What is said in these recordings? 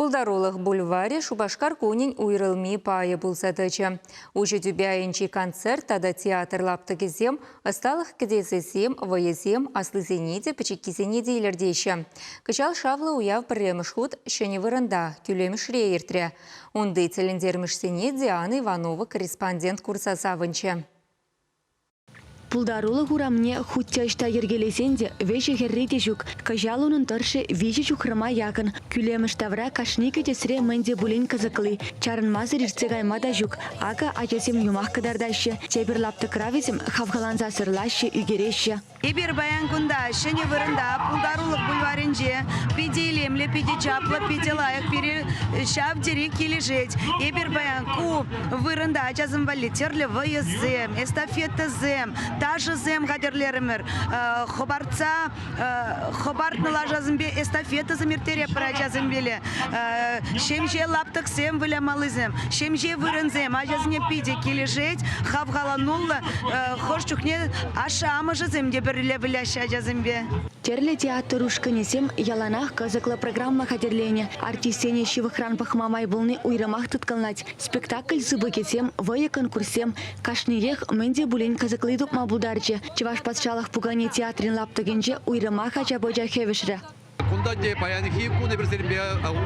Пулдарулых бульваре Шубашкар кунин уйрылми пае булсатычы. Ужы дүбяйынчи концерт тада театр лаптыгізем, асталық кедесесем, ваезем, аслызенеде, пачеккизенеде илердейші. Кычал шавлы уяв біреміш худ шыне вырында, күлеміш рейіртірі. Онды целендермішсене Диана Иванова корреспондент курса савынчы. Пулдарулы хурамне хуттяшта ергелесенде веші херрите жүк. Кажалунын тұршы веші жүкрыма якын. Күлеміш тавра кашники тесре мэнде булин казықлы. Чарынмазы рирцегаймада жүк. Ага ачасем юмақ кадардашы. Тебір лапты кравизем хавгаланза сырлашы үгереші. Ебір баян күнда, шыне вырында, Пулдарулық бульваринже, пиде илемле, пиде чаплы, пиде лайық, пире шав дери кележет. Ебір баян ку вырында, ачазым валитерлі вайызем, эстафетазем, тажы зем гадерлерімір, хобарца, хобартныла жазымбе, эстафетазым ертере пыра жазымбеле, шемже лаптық сем вылямалызем, шемже вырынзем, ачазыне пиде кележет, хавгаланулы, хош чухне ашамы жазым деп Терле театр ушканесем яланах казакла программа хадерлене. Артистене шивыхран пахмамай булны уйрамах тыткалнать. Спектакль зыбыкетем, вая конкурсем. Кашниех мэнде булин казаклы дупма бударче. Чеваш патшалах пугане театрин лаптыгенже уйрамах ачабоджа хевишре. Кунданде паянхи куны bir сербе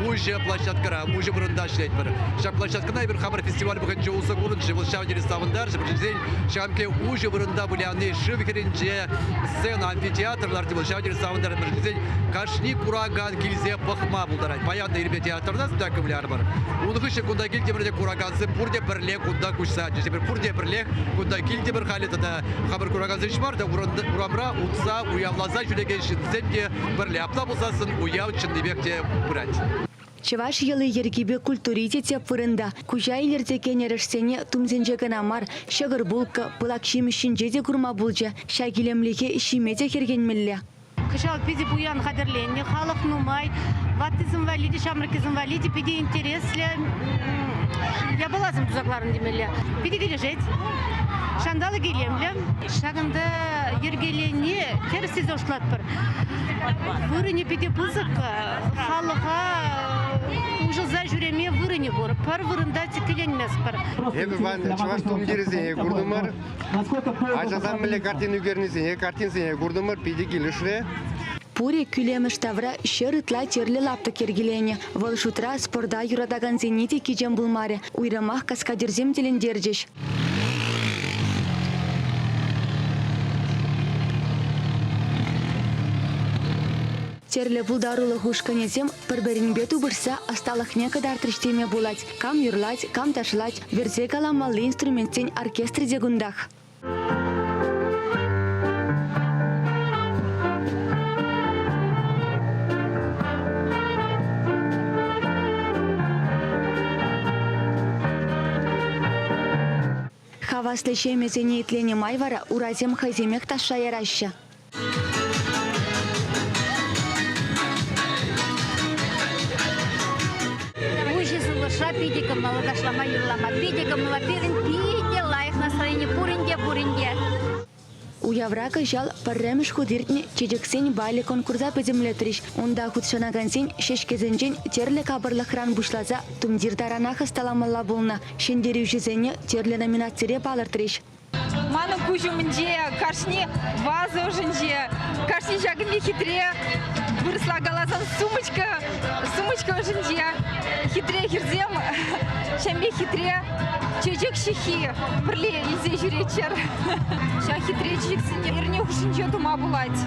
уже площадкара, уже бұрында шлейт бір. Шам площадкана бір хабар фестиваль бұған жоусы көрін жывыл шавдері ставындар, бір день шамке уже бұрында бұляны шывекерінже сцена амфитеатрлар бұл шавдері ставындар бір день кашни кураган келзе бақма бұлдарай. Паянда ербе театрда стакы бұляр бар. Оның үші күнда келде бірде курагансы пұрде бірле күнда күшса. Жесе бір пұрде бірле күнда келде бір халетада хабар курагансы ішмар да урамра ұтса уявлаза жүлеген шынсенде бірле апта болса уявченный векте брать. Чеваш елы ергибе культуритете пырында. Кужа илерде кенерешсене тумзенже гынамар, шагыр булка, пылакшим шинжеде курма булжа, шагилемлеге шимете хергенмелле. Кышал пиде буян хадерленне, халық нумай, ваттызым валиди, шамрыкызым валиди, пиде интересле, я балазым тузакларын демелле. Пиде кележет, шандалы келемле, шагында ергелене терсіз ошлат бір. Вырыне пиде пызык, халыға ұжылза жүреме вырыне бор, пар вырында текеленмес бір. Ебі бан, чываш тумдерізіне күрдімір, ажазан міле картин үгернесіне, картинсіне күрдімір, пиде келішре. Пуре күлеміш тавра шырытла терлі лапты кергелене. Вол шутра спорда юрадаган зените кижем булмаре, уйрамах каскадерзем телендерджеш. Терле Пулдарулы хушканезем пірберін бету бұрса асталық некадар тірштеме булать. Кам юрлать, кам ташлать, верзе каламалы инструменттен оркестр дегундах. Хаваслы шемезене етлене майвара уразем хайземек таша яраща. Пидиком молодошлама юрлама, пидиком лаперин, пиде лайх настроение пуринде. У яврака жал парремеш худиртне чечексен бали конкурса пеземлетриш. Онда худшанагансен шешкезенжен терле кабырлыхран бушлаза тумдирдаранаха сталамалла булна. Шендерюжезене терле номинацире балыртриш. Маны кужумынже, кашни ваза ужынже, кашни жагыме хитре, выросла галасан сумочка ужынже, хитре хирзем, шамбе хитре, чечек шихи, бірле илзе жүречер. Ша хитре чечексіне ерне ужынже тума булать.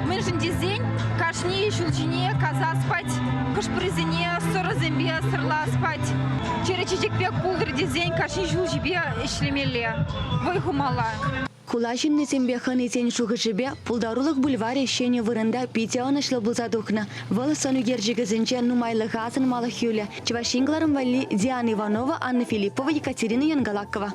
Мен жындезен, кашни шулжине каза спать, кашпырызіне сорызембе сырла спать. Чере чечекпек пулдыр дезен, кашни жулжибе ишлемелле. Вайхумала. Кулашин незембе ханезен шуғышыбе Пулдарулық бульваре шене вырында пите анышлы бұлзадуқна. Валы сону гержігізінче нумайлы ғазын малы хюлі. Чевашингларым вали Диана Иванова, Анна Филиппова, Екатерина Янгалакова.